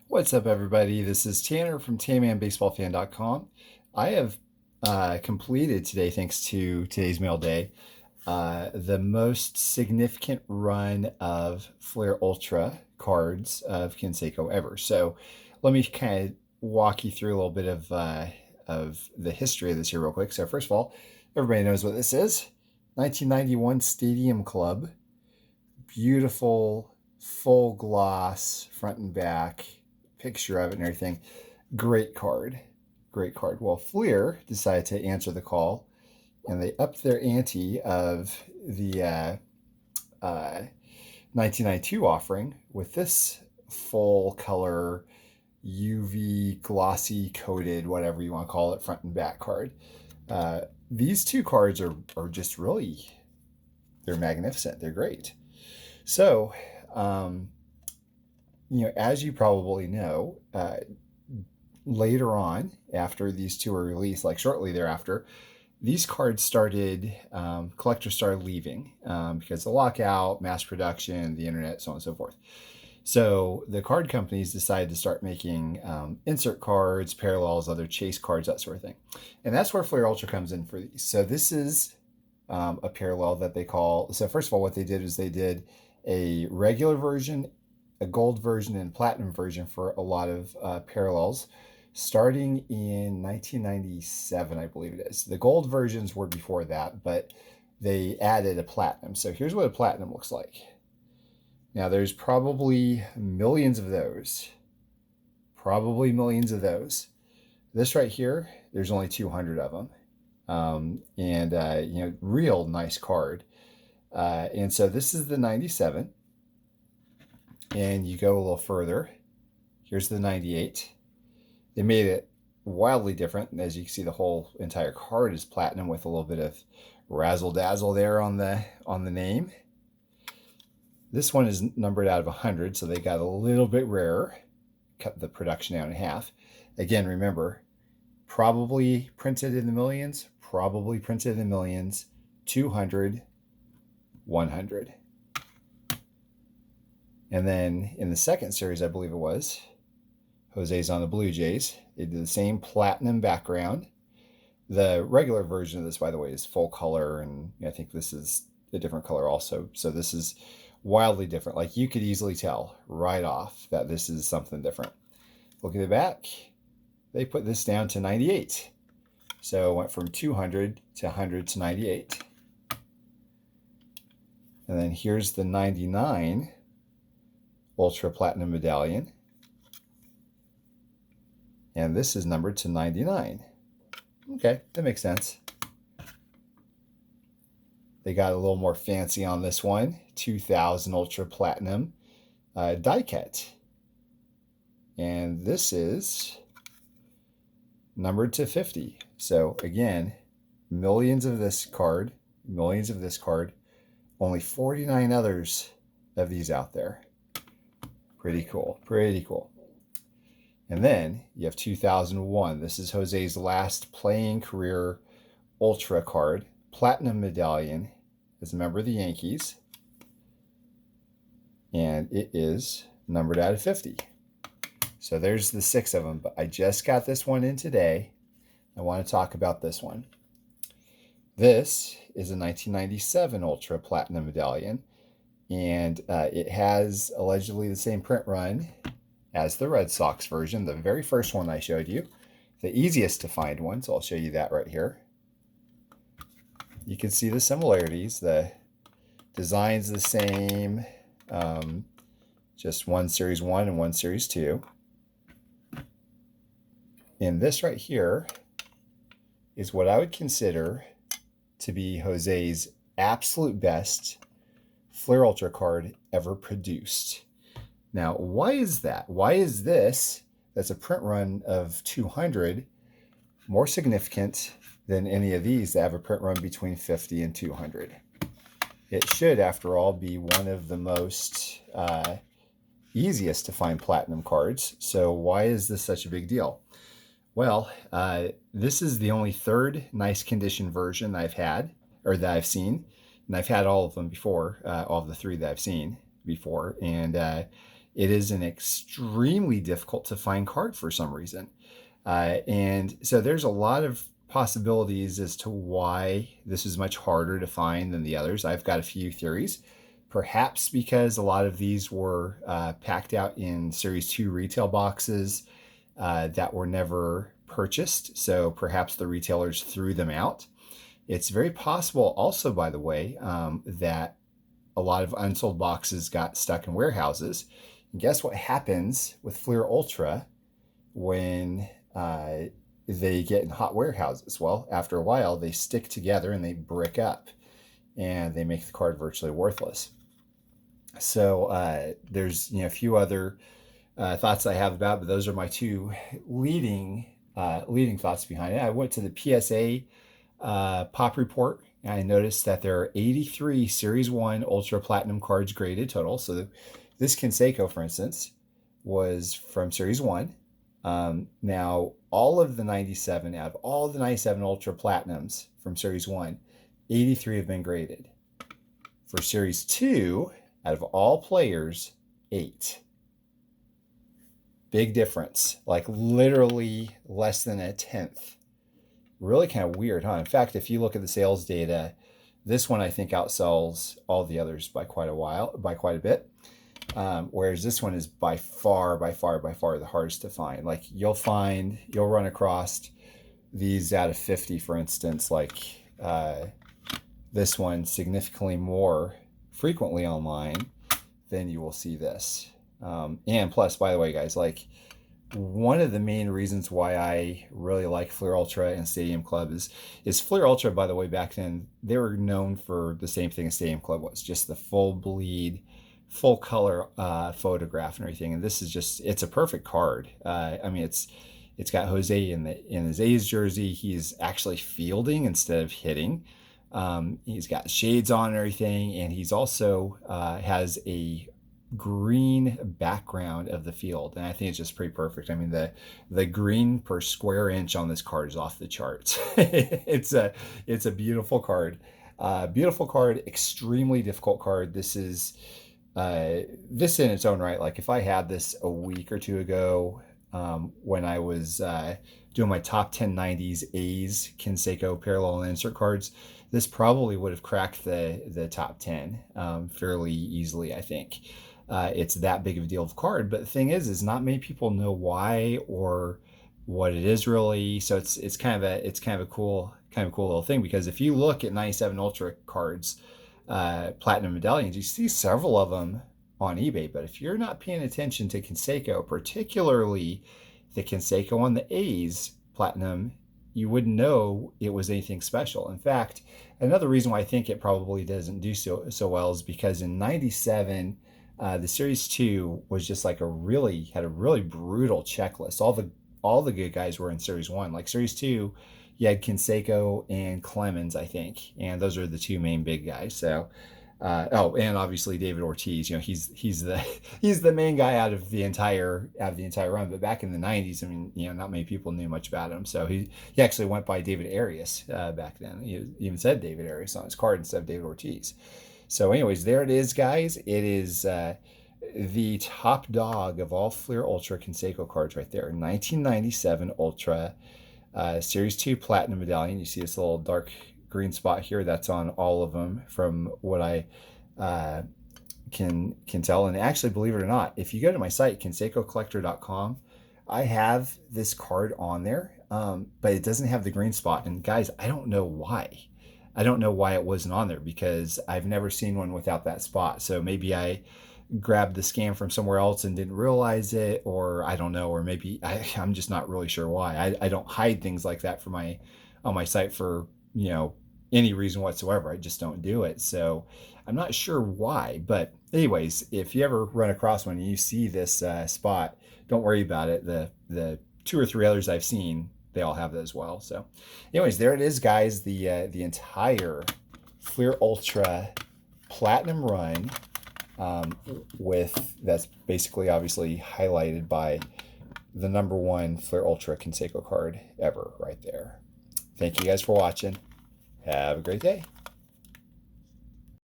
What's up, everybody? This is Tanner from TanmanBaseballFan.com. I have completed today, thanks to today's mail day, the most significant run of Flair Ultra cards of Canseco ever. So let me kind of walk you through a little bit of the history of this here real quick. So first of all, everybody knows what this is. 1991 Stadium Club. Beautiful, full gloss, front and back picture of it and everything. Great card. Great card. Well, Fleer decided to answer the call and they upped their ante of the 1992 offering with this full color UV glossy coated, whatever you want to call it, front and back card. These two cards are just really, they're magnificent. They're great. So, as you probably know, later on, after these two were released, like shortly thereafter, these cards started, collectors started leaving because the lockout, mass production, the internet, so on and so forth. So the card companies decided to start making insert cards, parallels, other chase cards, that sort of thing. And that's where Flair Ultra comes in for these. So this is a parallel that they call, so first of all, what they did is they did a regular version, a gold version, and platinum version for a lot of parallels, starting in 1997, I believe it is. The gold versions were before that, but they added a platinum. So here's what a platinum looks like. Now there's probably millions of those. Probably millions of those. This right here, there's only 200 of them. Real nice card. And so this is the 97. And you go a little further. Here's the 98. They made it wildly different. And as you can see, the whole entire card is platinum with a little bit of razzle dazzle there on the name. This one is numbered out of 100, so they got a little bit rarer. Cut the production down in half. Again, remember, probably printed in the millions, 200, 100. And then in the second series, I believe it was, Jose's on the Blue Jays. They did the same platinum background. The regular version of this, by the way, is full color, and I think this is a different color also. So this is wildly different. Like, you could easily tell right off that this is something different. Look at the back. They put this down to 98. So it went from 200 to 100 to 98. And then here's the 99 Ultra Platinum Medallion. And this is numbered to 99. Okay, that makes sense. They got a little more fancy on this one. 2000 Ultra Platinum die cut. And this is numbered to 50. So again, millions of this card. Only 49 others of these out there. Pretty cool. And then you have 2001. This is Jose's last playing career Ultra card. Platinum Medallion as a member of the Yankees. And it is numbered out of 50. So there's the 6 of them. But I just got this one in today. I want to talk about this one. This is a 1997 Ultra Platinum Medallion. And it has allegedly the same print run as the Red Sox version, the very first one I showed you. The easiest to find one, so I'll show you that right here. You can see the similarities. The design's the same, just one Series 1 and one Series 2. And this right here is what I would consider to be Jose's absolute best Flair Ultra card ever produced. Now, why is that? Why is this, that's a print run of 200, more significant than any of these that have a print run between 50 and 200? It should, after all, be one of the most easiest to find platinum cards. So why is this such a big deal? Well, this is the only third nice condition version I've had, or that I've seen. And I've had all of them before, all of the 3 that I've seen before. And it is an extremely difficult to find card for some reason. And so there's a lot of possibilities as to why this is much harder to find than the others. I've got a few theories. Perhaps because a lot of these were packed out in Series 2 retail boxes that were never purchased. So perhaps the retailers threw them out. It's very possible also, by the way, that a lot of unsold boxes got stuck in warehouses. And guess what happens with Fleer Ultra when they get in hot warehouses? Well, after a while, they stick together and they brick up, and they make the card virtually worthless. So there's a few other thoughts I have about, but those are my two leading thoughts behind it. I went to the PSA pop report, and I noticed that there are 83 Series 1 Ultra Platinum cards graded total. So this Canseco, for instance, was from Series 1. Now, all of the 97, out of all the 97 Ultra Platinums from Series 1, 83 have been graded. For Series 2, out of all players, 8. Big difference, like literally less than a tenth. Really kind of weird, huh? In fact, if you look at the sales data, this one I think outsells all the others by quite a bit. Whereas this one is by far the hardest to find. Like you'll run across these out of 50, for instance, like this one significantly more frequently online than you will see this. And plus, by the way, guys, like one of the main reasons why I really like Fleer Ultra and Stadium Club is Fleer Ultra, by the way, back then, they were known for the same thing as Stadium Club was, just the full bleed, full color photograph and everything. And this is just, it's a perfect card. I mean, it's got Jose in his A's jersey. He's actually fielding instead of hitting. He's got shades on and everything, and he's also has a green background of the field, and I think it's just pretty perfect. I mean, the green per square inch on this card is off the charts. It's a beautiful card, extremely difficult card. This in its own right, like if I had this a week or two ago, when I was doing my top 10 90s A's Canseco parallel and insert cards, this probably would have cracked the top 10 fairly easily, I think. It's that big of a deal of card, but the thing is not many people know why or what it is really. So it's kind of a cool little thing, because if you look at 97 Ultra cards, platinum medallions, you see several of them on eBay. But if you're not paying attention to Canseco, particularly the Canseco on the A's platinum, you wouldn't know it was anything special. In fact, another reason why I think it probably doesn't do so well is because in 97, the Series 2 was just like had a really brutal checklist. All the good guys were in Series 1. Like Series 2, you had Canseco and Clemens, I think, and those are the two main big guys. So, and obviously David Ortiz. He's the main guy out of the entire run. But back in the 90s, I mean, not many people knew much about him. So he actually went by David Arias back then. He even said David Arias on his card instead of David Ortiz. So anyways, there it is, guys. It is the top dog of all Fleer Ultra Canseco cards right there. 1997 Ultra Series 2 Platinum Medallion. You see this little dark green spot here. That's on all of them from what I can tell. And actually, believe it or not, if you go to my site, cansecocollector.com, I have this card on there, but it doesn't have the green spot. And guys, I don't know why. I don't know why it wasn't on there, because I've never seen one without that spot. So maybe I grabbed the scan from somewhere else and didn't realize it, or I don't know, or maybe I'm just not really sure why. I don't hide things like that on my site for any reason whatsoever. I just don't do it. So I'm not sure why. But anyways, if you ever run across one and you see this spot, don't worry about it. The two or three others I've seen, they all have that as well. So anyways, there it is, guys. The entire Fleer Ultra Platinum run, that's basically obviously highlighted by the #1 Fleer Ultra Canseco card ever right there. Thank you guys for watching. Have a great day.